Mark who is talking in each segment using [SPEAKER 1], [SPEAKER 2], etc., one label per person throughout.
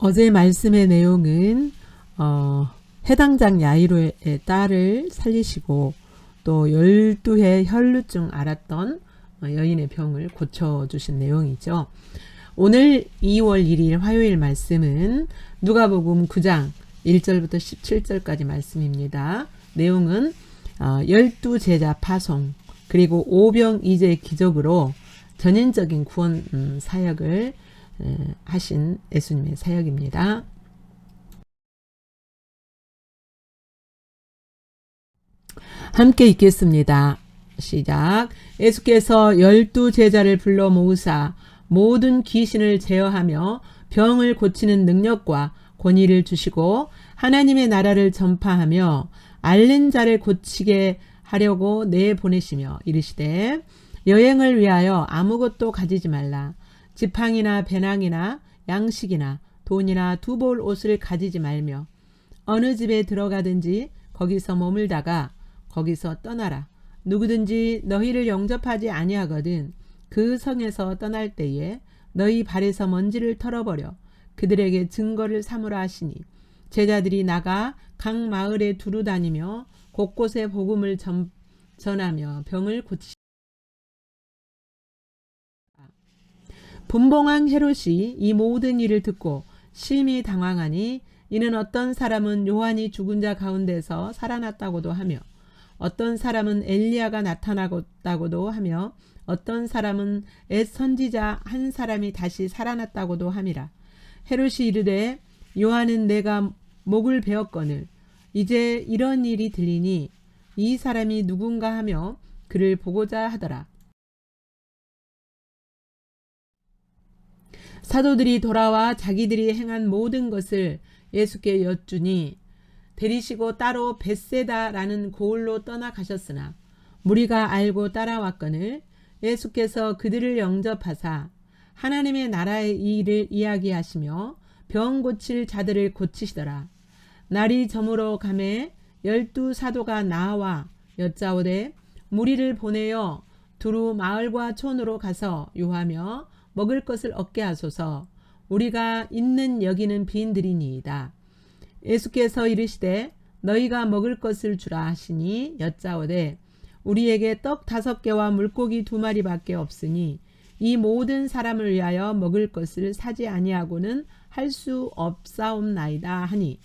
[SPEAKER 1] 어제 말씀의 내용은 해당장 야이로의 딸을 살리시고 또 12해 혈루증 앓았던 여인의 병을 고쳐주신 내용이죠. 오늘 2월 1일 화요일 말씀은 누가복음 9장 1절부터 17절까지 말씀입니다. 내용은 12제자 파송 그리고 오병이제 기적으로 전인적인 구원 사역을 하신 예수님의 사역입니다. 함께 읽겠습니다. 시작. 예수께서 12제자를 불러 모으사 모든 귀신을 제어하며 병을 고치는 능력과 권위를 주시고 하나님의 나라를 전파하며 앓는 자를 고치게 하려고 내보내시며 이르시되 여행을 위하여 아무것도 가지지 말라. 지팡이나 배낭이나 양식이나 돈이나 두벌 옷을 가지지 말며 어느 집에 들어가든지 거기서 머물다가 거기서 떠나라. 누구든지 너희를 영접하지 아니하거든 그 성에서 떠날 때에 너희 발에서 먼지를 털어버려 그들에게 증거를 삼으라 하시니 제자들이 나가 각 마을에 두루 다니며 곳곳에 복음을 전하며 병을 고치시니라. 분봉왕 헤롯이 이 모든 일을 듣고 심히 당황하니 이는 어떤 사람은 요한이 죽은 자 가운데서 살아났다고도 하며 어떤 사람은 엘리야가 나타나다고도 하며 어떤 사람은 옛 선지자 한 사람이 다시 살아났다고도 함이라. 헤롯이 이르되 요한은 내가 목을 베었거늘 이제 이런 일이 들리니 이 사람이 누군가 하며 그를 보고자 하더라. 사도들이 돌아와 자기들이 행한 모든 것을 예수께 여쭈니 데리시고 따로 벳세다라는 고을로 떠나가셨으나 무리가 알고 따라왔거늘 예수께서 그들을 영접하사 하나님의 나라의 일을 이야기하시며 병 고칠 자들을 고치시더라. 날이 저물어 가매 12사도가 나와 여짜오되 무리를 보내어 두루 마을과 촌으로 가서 요하며 먹을 것을 얻게 하소서. 우리가 있는 여기는 빈들이니이다. 예수께서 이르시되 너희가 먹을 것을 주라 하시니 여짜오되 우리에게 떡 5개와 물고기 2마리밖에 없으니 이 모든 사람을 위하여 먹을 것을 사지 아니하고는 할 수 없사옵나이다 하니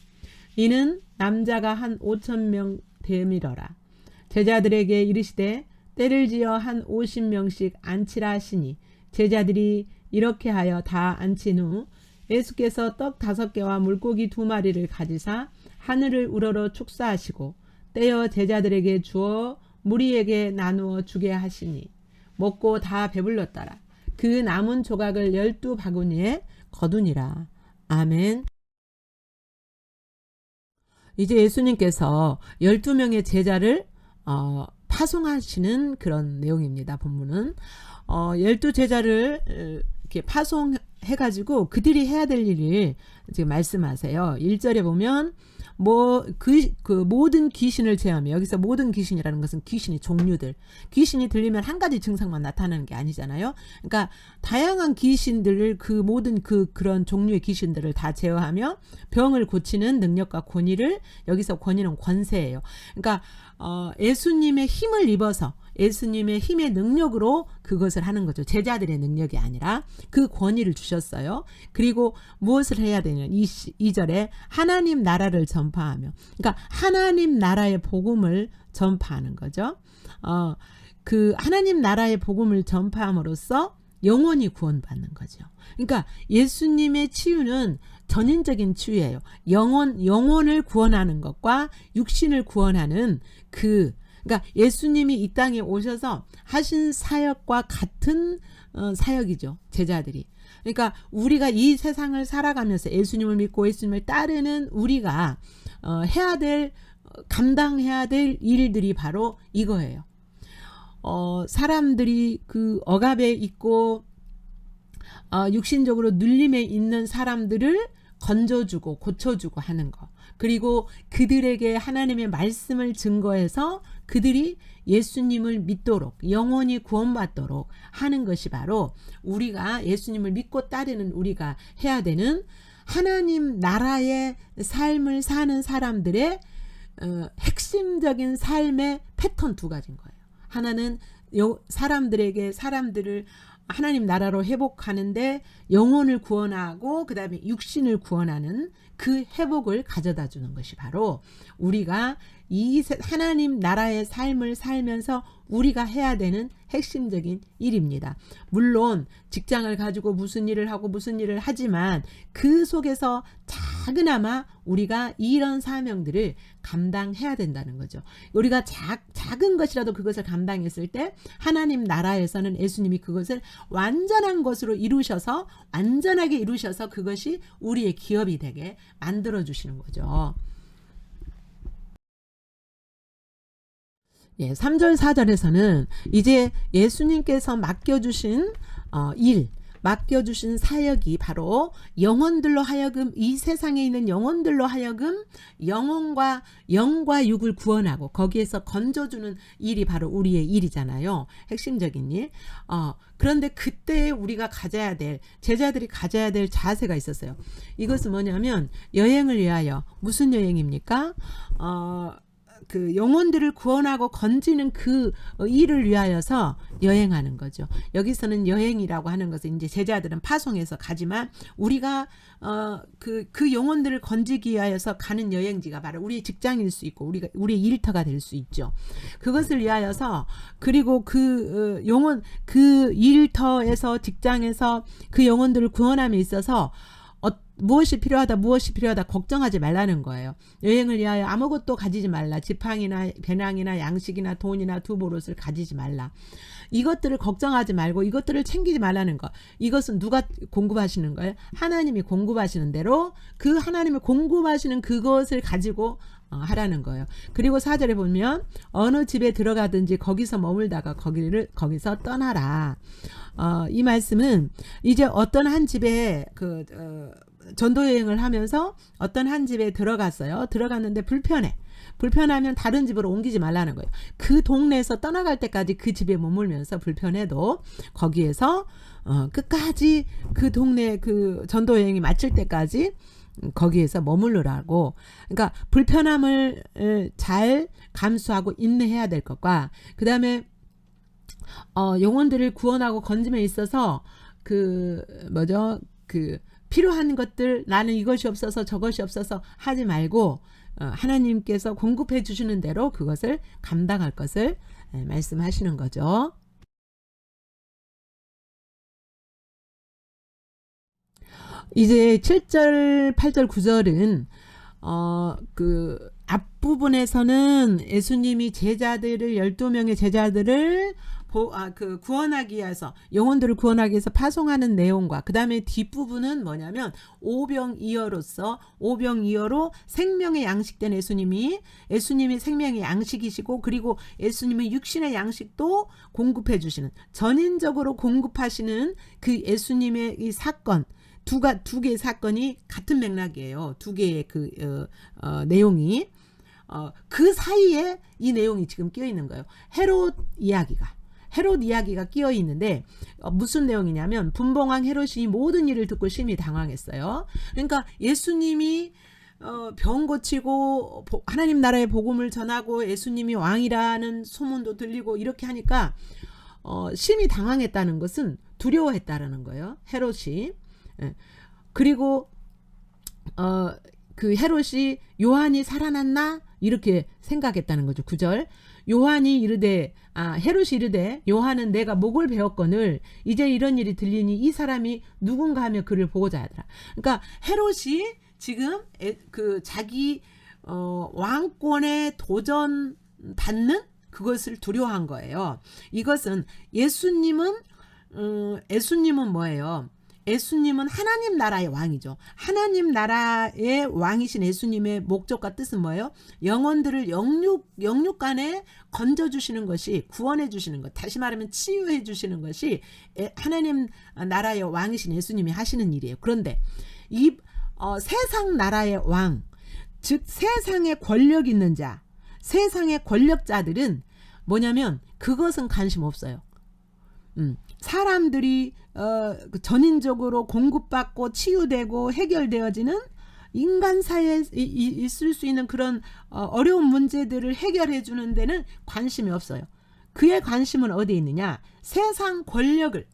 [SPEAKER 1] 이는 남자가 한 5,000명 되밀어라. 제자들에게 이르시되 때를 지어 한 50명씩 앉히라 하시니 제자들이 이렇게 하여 다 앉힌 후 예수께서 떡 5개와 물고기 2마리를 가지사 하늘을 우러러 축사하시고 떼어 제자들에게 주어 무리에게 나누어 주게 하시니 먹고 다 배불렀더라. 그 남은 조각을 12바구니에 거두니라. 아멘. 이제 예수님께서 12명의 제자를 파송하시는 그런 내용입니다. 본문은 12제자를 이렇게 파송해가지고 그들이 해야 될 일을 지금 말씀하세요. 1절에 보면 그 모든 귀신을 제하며, 여기서 모든 귀신이라는 것은 귀신의 종류들, 귀신이 들리면 한 가지 증상만 나타나는 게 아니잖아요. 그러니까 다양한 귀신들을 그 모든 그런 종류의 귀신들을 다 제어하며 병을 고치는 능력과 권위를, 여기서 권위는 권세예요. 그러니까 예수님의 힘을 입어서 예수님의 힘의 능력으로 그것을 하는 거죠. 제자들의 능력이 아니라 그 권위를 주셨어요. 그리고 무엇을 해야 되냐, 2절에 하나님 나라를 전파하며, 그러니까 하나님 나라의 복음을 전파하는 거죠. 그 하나님 나라의 복음을 전파함으로써 영혼이 구원받는 거죠. 그러니까 예수님의 치유는 전인적인 치유예요. 영혼을 구원하는 것과 육신을 구원하는 그러니까 예수님이 이 땅에 오셔서 하신 사역과 같은 사역이죠. 제자들이. 그러니까 우리가 이 세상을 살아가면서 예수님을 믿고 예수님을 따르는 우리가 감당해야 될 일들이 바로 이거예요. 사람들이 그 억압에 있고 육신적으로 눌림에 있는 사람들을 건져주고 고쳐주고 하는 거, 그리고 그들에게 하나님의 말씀을 증거해서 그들이 예수님을 믿도록, 영혼이 구원받도록 하는 것이 바로 우리가 예수님을 믿고 따르는 우리가 해야 되는 하나님 나라의 삶을 사는 사람들의 핵심적인 삶의 패턴 두 가지인 거예요. 하나는 사람들을 하나님 나라로 회복하는데 영혼을 구원하고 그 다음에 육신을 구원하는 그 회복을 가져다 주는 것이 바로 우리가 이 하나님 나라의 삶을 살면서 우리가 해야 되는 핵심적인 일입니다. 물론 직장을 가지고 무슨 일을 하고 무슨 일을 하지만 그 속에서 작으나마 우리가 이런 사명들을 감당해야 된다는 거죠. 우리가 작은 것이라도 그것을 감당했을 때 하나님 나라에서는 예수님이 그것을 완전한 것으로 완전하게 이루셔서 그것이 우리의 기업이 되게 만들어 주시는 거죠. 3절 4절에서는 이제 예수님께서 맡겨주신 맡겨주신 사역이 바로 영혼들로 하여금, 이 세상에 있는 영혼들로 하여금 영과 육을 구원하고 거기에서 건져주는 일이 바로 우리의 일이잖아요. 핵심적인 일. 그런데 그때 우리가 제자들이 가져야 될 자세가 있었어요. 이것은 뭐냐면 여행을 위하여. 무슨 여행입니까? 그 영혼들을 구원하고 건지는 그 일을 위하여서 여행하는 거죠. 여기서는 여행이라고 하는 것은 이제 제자들은 파송해서 가지만 우리가 그 영혼들을 건지기 위하여서 가는 여행지가 바로 우리의 직장일 수 있고 우리의 일터가 될 수 있죠. 그것을 위하여서 그리고 그 일터에서 직장에서 그 영혼들을 구원함에 있어서 무엇이 필요하다 걱정하지 말라는 거예요. 여행을 위하여 아무것도 가지지 말라. 지팡이나 배낭이나 양식이나 돈이나 두보롯을 가지지 말라. 이것들을 걱정하지 말고 이것들을 챙기지 말라는 거. 이것은 누가 공급하시는 거예요? 하나님이 공급하시는 대로 그 하나님이 공급하시는 그것을 가지고 하라는 거예요. 그리고 4절에 보면 어느 집에 들어가든지 거기서 머물다가 거기서 떠나라. 이 말씀은 이제 어떤 한 집에 전도 여행을 하면서 어떤 한 집에 들어갔는데 불편하면 다른 집으로 옮기지 말라는 거예요. 그 동네에서 떠나갈 때까지 그 집에 머물면서 불편해도 거기에서 끝까지 그 동네 그 전도 여행이 마칠 때까지 거기에서 머무르라고. 그러니까 불편함을 잘 감수하고 인내해야 될 것과 그 다음에 영혼들을 구원하고 건짐에 있어서 필요한 것들 나는 이것이 없어서 저것이 없어서 하지 말고 하나님께서 공급해 주시는 대로 그것을 감당할 것을 말씀하시는 거죠. 이제 7절, 8절, 9절은 그 앞부분에서는 예수님이 12명의 제자들을 구원하기 위해서 영혼들을 구원하기 위해서 파송하는 내용과 그 다음에 뒷부분은 뭐냐면 오병이어로 생명의 양식된 예수님이 생명의 양식이시고 그리고 예수님의 육신의 양식도 공급해 주시는 전인적으로 공급하시는 그 예수님의 이 사건 두 개의 사건이 같은 맥락이에요. 두 개의 내용이 그 사이에 이 내용이 지금 끼어 있는 거예요. 헤롯 이야기가 끼어 있는데 무슨 내용이냐면 분봉왕 헤롯이 모든 일을 듣고 심히 당황했어요. 그러니까 예수님이 병 고치고 하나님 나라의 복음을 전하고 예수님이 왕이라는 소문도 들리고 이렇게 하니까 심히 당황했다는 것은 두려워했다라는 거예요. 헤롯이. 그리고 그 헤롯이 요한이 살아났나 이렇게 생각했다는 거죠. 9절 헤롯이 이르되 요한은 내가 목을 베었거늘 이제 이런 일이 들리니 이 사람이 누군가 하며 그를 보고자 하더라. 그러니까 헤롯이 지금 자기 왕권에 도전 받는 그것을 두려워한 거예요. 이것은 예수님은 뭐예요? 예수님은 하나님 나라의 왕이죠. 하나님 나라의 왕이신 예수님의 목적과 뜻은 뭐예요? 영혼들을 영육간에 건져주시는 것이, 구원해 주시는 것, 다시 말하면 치유해 주시는 것이 하나님 나라의 왕이신 예수님이 하시는 일이에요. 그런데 이 세상 나라의 왕, 즉 세상에 권력 있는 자, 세상의 권력자들은 뭐냐면 그것은 관심 없어요. 사람들이 그 전인적으로 공급받고 치유되고 해결되어지는 인간 사회에 있을 수 있는 그런 어려운 문제들을 해결해 주는 데는 관심이 없어요. 그의 관심은 어디에 있느냐? 세상 권력을,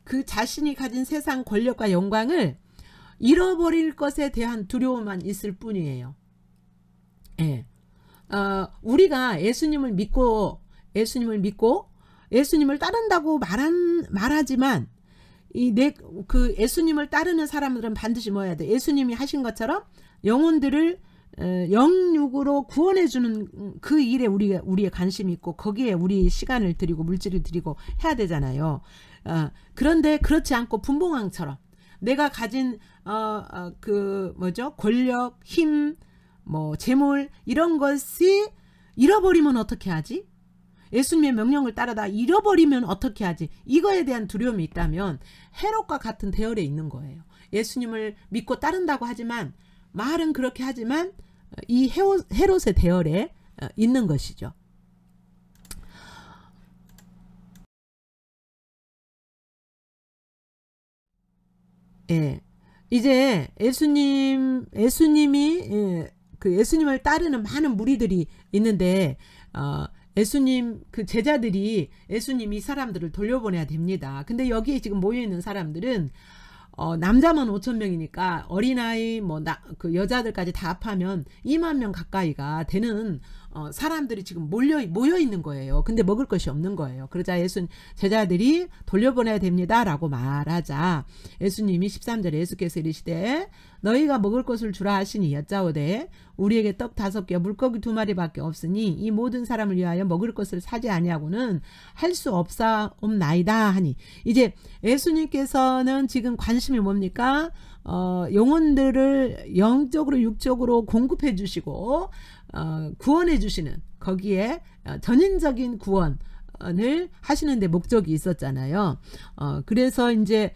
[SPEAKER 1] 그 자신이 가진 세상 권력과 영광을 잃어버릴 것에 대한 두려움만 있을 뿐이에요. 예. 우리가 예수님을 믿고 예수님을 따른다고 말하지만 그 예수님을 따르는 사람들은 반드시 뭐 해야 돼? 예수님이 하신 것처럼 영혼들을 영육으로 구원해 주는 그 일에 우리의 관심이 있고 거기에 우리 시간을 들이고 물질을 들이고 해야 되잖아요. 그런데 그렇지 않고 분봉왕처럼 내가 가진 그 뭐죠? 권력, 힘, 뭐 재물 이런 것이 잃어버리면 어떻게 하지? 예수님의 명령을 따르다 잃어버리면 어떻게 하지? 이거에 대한 두려움이 있다면 헤롯과 같은 대열에 있는 거예요. 예수님을 믿고 따른다고 하지만 말은 그렇게 하지만 이 헤롯의 대열에 있는 것이죠. 예. 이제 예수님이 그 예수님을 따르는 많은 무리들이 있는데 예수님 그 제자들이 예수님 이 사람들을 돌려보내야 됩니다. 근데 여기에 지금 모여 있는 사람들은 남자만 5,000명이니까 어린아이 그 여자들까지 다 합하면 2만 명 가까이가 되는 사람들이 지금 모여 있는 거예요. 근데 먹을 것이 없는 거예요. 그러자 제자들이 돌려보내야 됩니다라고 말하자 예수님이 13절에 예수께서 이르시되 너희가 먹을 것을 주라 하시니 여짜오되 우리에게 떡 5개 물고기 2마리밖에 없으니 이 모든 사람을 위하여 먹을 것을 사지 아니하고는 할 수 없사옵나이다 하니, 이제 예수님께서는 지금 관심이 뭡니까? 영혼들을 영적으로 육적으로 공급해 주시고 구원해 주시는, 거기에 전인적인 구원을 하시는 데 목적이 있었잖아요. 그래서 이제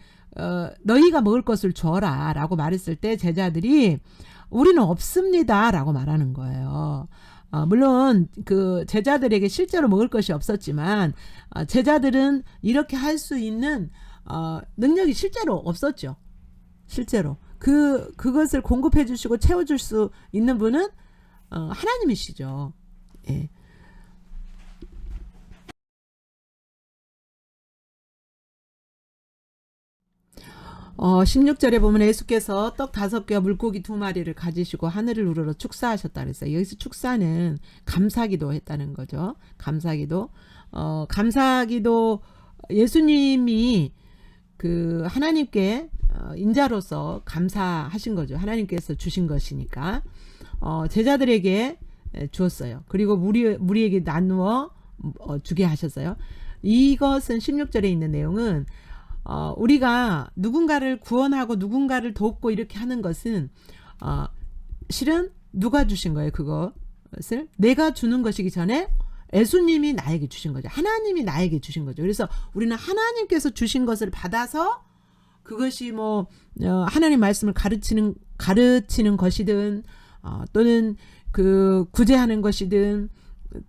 [SPEAKER 1] 너희가 먹을 것을 줘라 라고 말했을 때 제자들이 우리는 없습니다 라고 말하는 거예요. 물론 그 제자들에게 실제로 먹을 것이 없었지만 제자들은 이렇게 할 수 있는 능력이 실제로 없었죠. 실제로 그것을 공급해 주시고 채워줄 수 있는 분은 하나님이시죠. 예. 16절에 보면 예수께서 떡 5개와 물고기 2마리를 가지시고 하늘을 우러러 축사하셨다 그랬어요. 여기서 축사는 감사기도 했다는 거죠. 감사기도. 감사기도 예수님이 그 하나님께 인자로서 감사하신 거죠. 하나님께서 주신 것이니까. 제자들에게 주었어요. 그리고 무리에게 나누어 주게 하셨어요. 이것은 16절에 있는 내용은 우리가 누군가를 구원하고 누군가를 돕고 이렇게 하는 것은 실은 누가 주신 거예요? 그것을 내가 주는 것이기 전에 예수님이 나에게 주신 거죠. 하나님이 나에게 주신 거죠. 그래서 우리는 하나님께서 주신 것을 받아서 그것이 뭐 하나님 말씀을 가르치는 것이든 또는 그 구제하는 것이든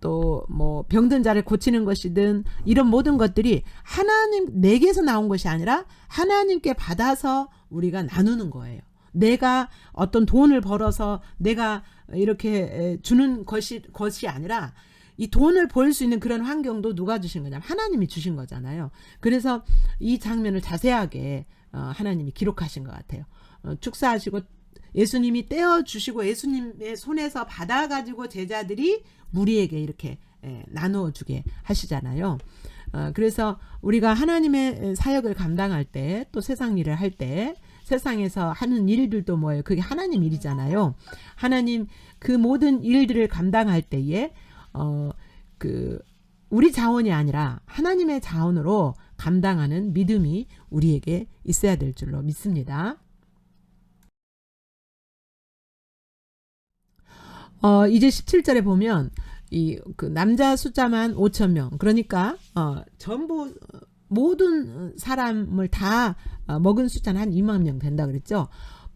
[SPEAKER 1] 또 뭐 병든 자를 고치는 것이든 이런 모든 것들이 하나님 내게서 나온 것이 아니라 하나님께 받아서 우리가 나누는 거예요. 내가 어떤 돈을 벌어서 내가 이렇게 주는 것이 아니라 이 돈을 벌 수 있는 그런 환경도 누가 주신 거냐면 하나님이 주신 거잖아요. 그래서 이 장면을 자세하게 하나님이 기록하신 것 같아요. 축사하시고 예수님이 떼어주시고 예수님의 손에서 받아가지고 제자들이 무리에게 이렇게 나누어 주게 하시잖아요. 그래서 우리가 하나님의 사역을 감당할 때 또 세상 일을 할 때 세상에서 하는 일들도 뭐예요? 그게 하나님 일이잖아요. 하나님 그 모든 일들을 감당할 때에 그 우리 자원이 아니라 하나님의 자원으로 감당하는 믿음이 우리에게 있어야 될 줄로 믿습니다. 이제 17절에 보면 그 남자 숫자만 5,000명. 그러니까 전부 모든 사람을 다 먹은 숫자는 한 2만 명 된다 그랬죠.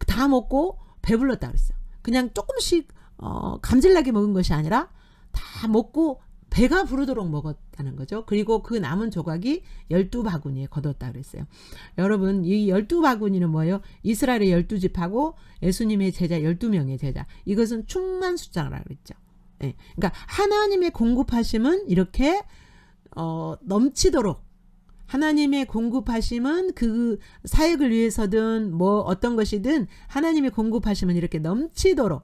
[SPEAKER 1] 다 먹고 배불렀다 그랬어요. 그냥 조금씩 감질나게 먹은 것이 아니라 다 먹고 배가 부르도록 먹었다는 거죠. 그리고 그 남은 조각이 12바구니에 거뒀다 그랬어요. 여러분, 이 12바구니는 뭐예요? 이스라엘의 12집하고 예수님의 제자 12명의 제자. 이것은 충만 숫자라고 그랬죠. 예. 그러니까 하나님의 공급하심은 이렇게 넘치도록, 하나님의 공급하심은 그 사역을 위해서든 뭐 어떤 것이든 하나님의 공급하심은 이렇게 넘치도록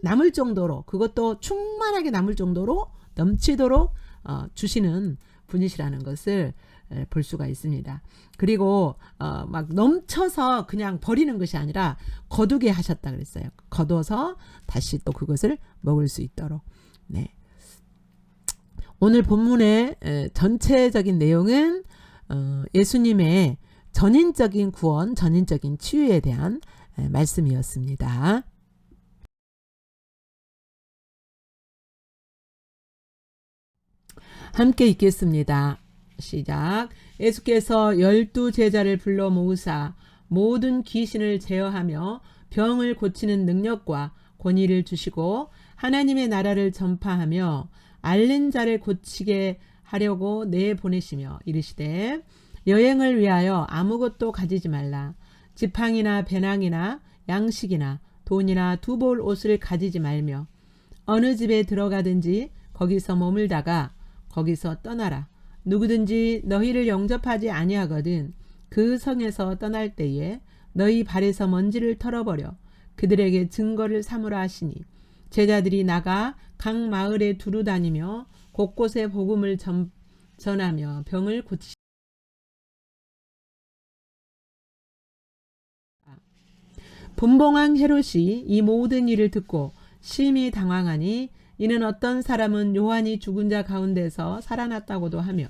[SPEAKER 1] 남을 정도로, 그것도 충만하게 남을 정도로 넘치도록 주시는 분이시라는 것을 볼 수가 있습니다. 그리고 막 넘쳐서 그냥 버리는 것이 아니라 거두게 하셨다 그랬어요. 거둬서 다시 또 그것을 먹을 수 있도록. 네. 오늘 본문의 전체적인 내용은 예수님의 전인적인 구원, 전인적인 치유에 대한 말씀이었습니다. 함께 읽겠습니다. 시작. 예수께서 12제자를 불러 모으사 모든 귀신을 제어하며 병을 고치는 능력과 권위를 주시고 하나님의 나라를 전파하며 앓는 자를 고치게 하려고 내보내시며 이르시되 여행을 위하여 아무것도 가지지 말라. 지팡이나 배낭이나 양식이나 돈이나 두벌 옷을 가지지 말며 어느 집에 들어가든지 거기서 머물다가 거기서 떠나라. 누구든지 너희를 영접하지 아니하거든 그 성에서 떠날 때에 너희 발에서 먼지를 털어버려 그들에게 증거를 삼으라 하시니 제자들이 나가 각 마을에 두루 다니며 곳곳에 복음을 전하며 병을 고치시라. 분봉왕 헤롯이 이 모든 일을 듣고 심히 당황하니 이는 어떤 사람은 요한이 죽은 자 가운데서 살아났다고도 하며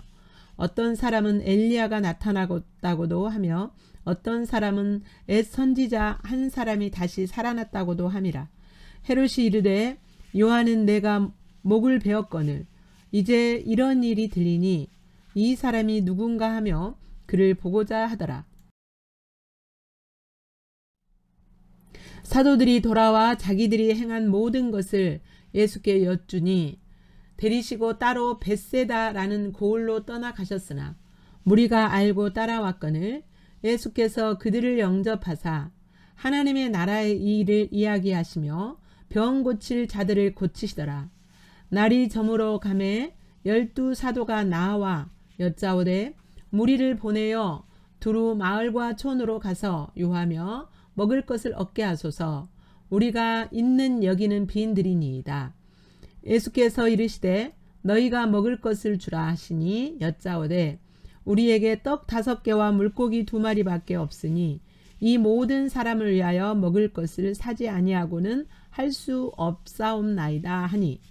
[SPEAKER 1] 어떤 사람은 엘리야가 나타나다고도 하며 어떤 사람은 옛 선지자 한 사람이 다시 살아났다고도 함이라. 헤롯이 이르되 요한은 내가 목을 베었거늘 이제 이런 일이 들리니 이 사람이 누군가 하며 그를 보고자 하더라. 사도들이 돌아와 자기들이 행한 모든 것을 예수께 여쭈니 데리시고 따로 벳세다라는 고을로 떠나가셨으나 무리가 알고 따라왔거늘 예수께서 그들을 영접하사 하나님의 나라의 일을 이야기하시며 병 고칠 자들을 고치시더라. 날이 저물어 가매 12사도가 나와 여짜오되 무리를 보내어 두루 마을과 촌으로 가서 유하며 먹을 것을 얻게 하소서. 우리가 있는 여기는 빈들이니이다. 예수께서 이르시되 너희가 먹을 것을 주라 하시니 여짜오되 우리에게 떡 5개와 물고기 2마리밖에 없으니 이 모든 사람을 위하여 먹을 것을 사지 아니하고는 할 수 없사옵나이다 하니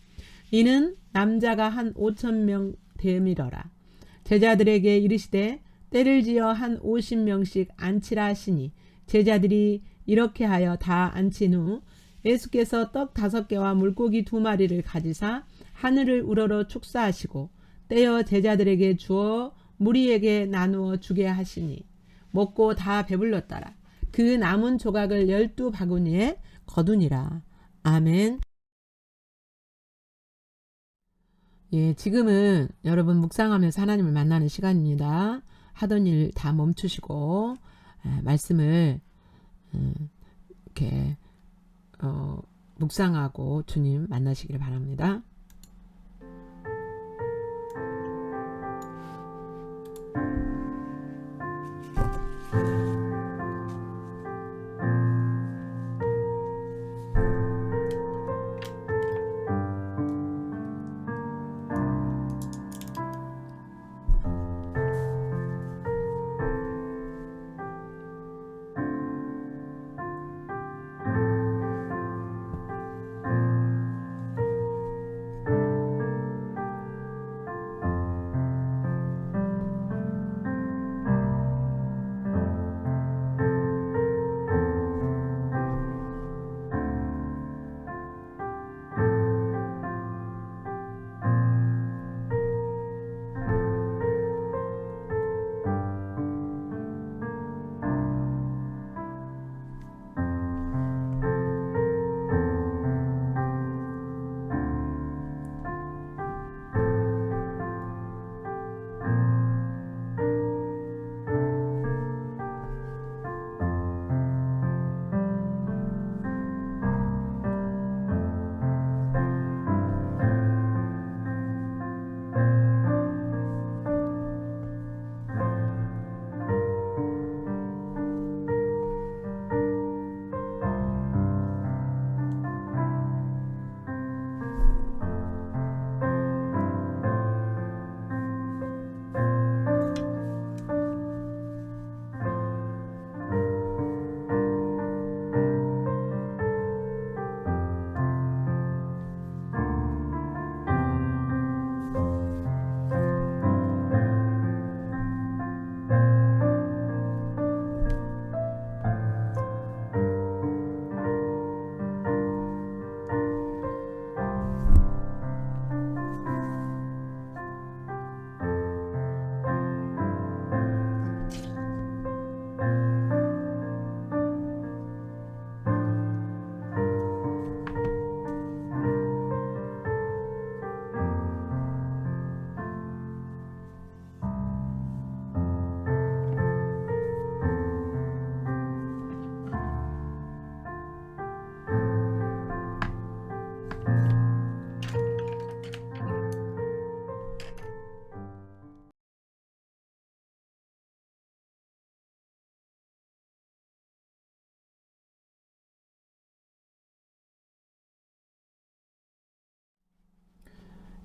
[SPEAKER 1] 이는 남자가 한 5,000명 됨이러라. 제자들에게 이르시되 때를 지어 한 50명씩 앉히라 하시니 제자들이 이렇게 하여 다 앉힌 후 예수께서 떡 5개와 물고기 2마리를 가지사 하늘을 우러러 축사하시고 떼어 제자들에게 주어 무리에게 나누어 주게 하시니 먹고 다 배불렀더라. 그 남은 조각을 12바구니에 거두니라. 아멘. 예, 지금은 여러분 묵상하면서 하나님을 만나는 시간입니다. 하던 일 다 멈추시고 말씀을 이렇게 묵상하고 주님 만나시기를 바랍니다.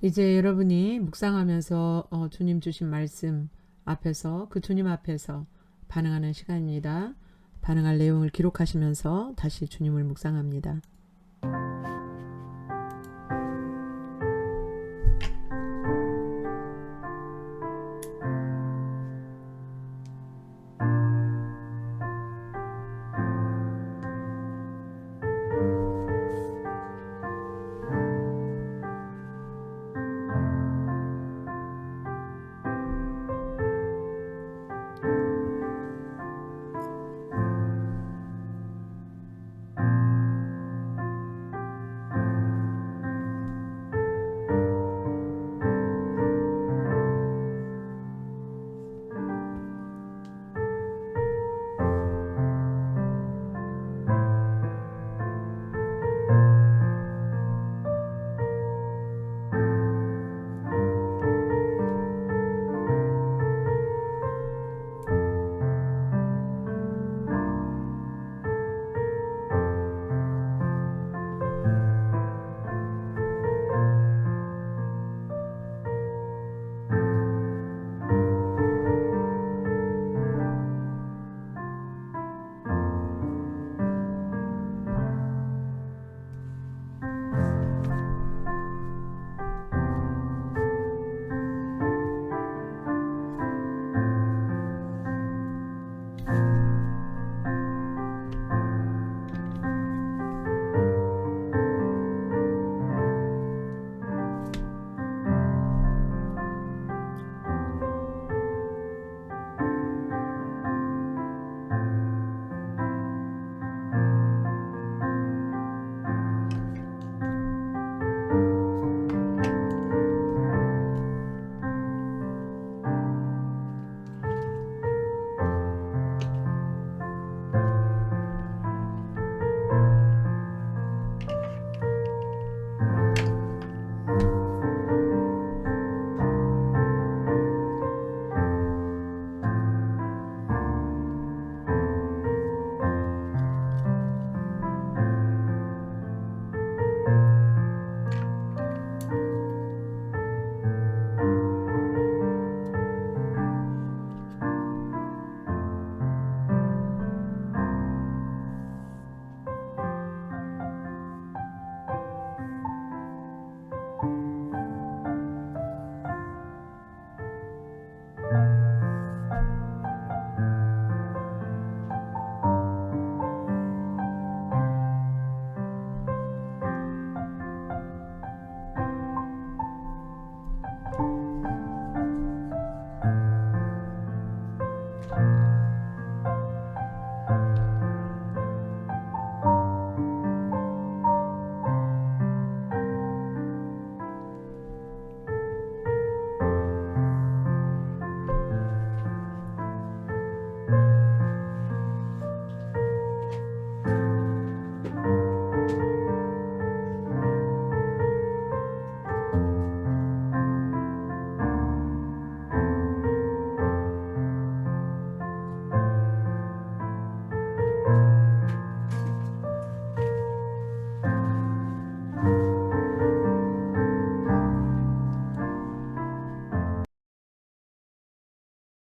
[SPEAKER 1] 이제 여러분이 묵상하면서 주님 주신 말씀 앞에서 그 주님 앞에서 반응하는 시간입니다. 반응할 내용을 기록하시면서 다시 주님을 묵상합니다.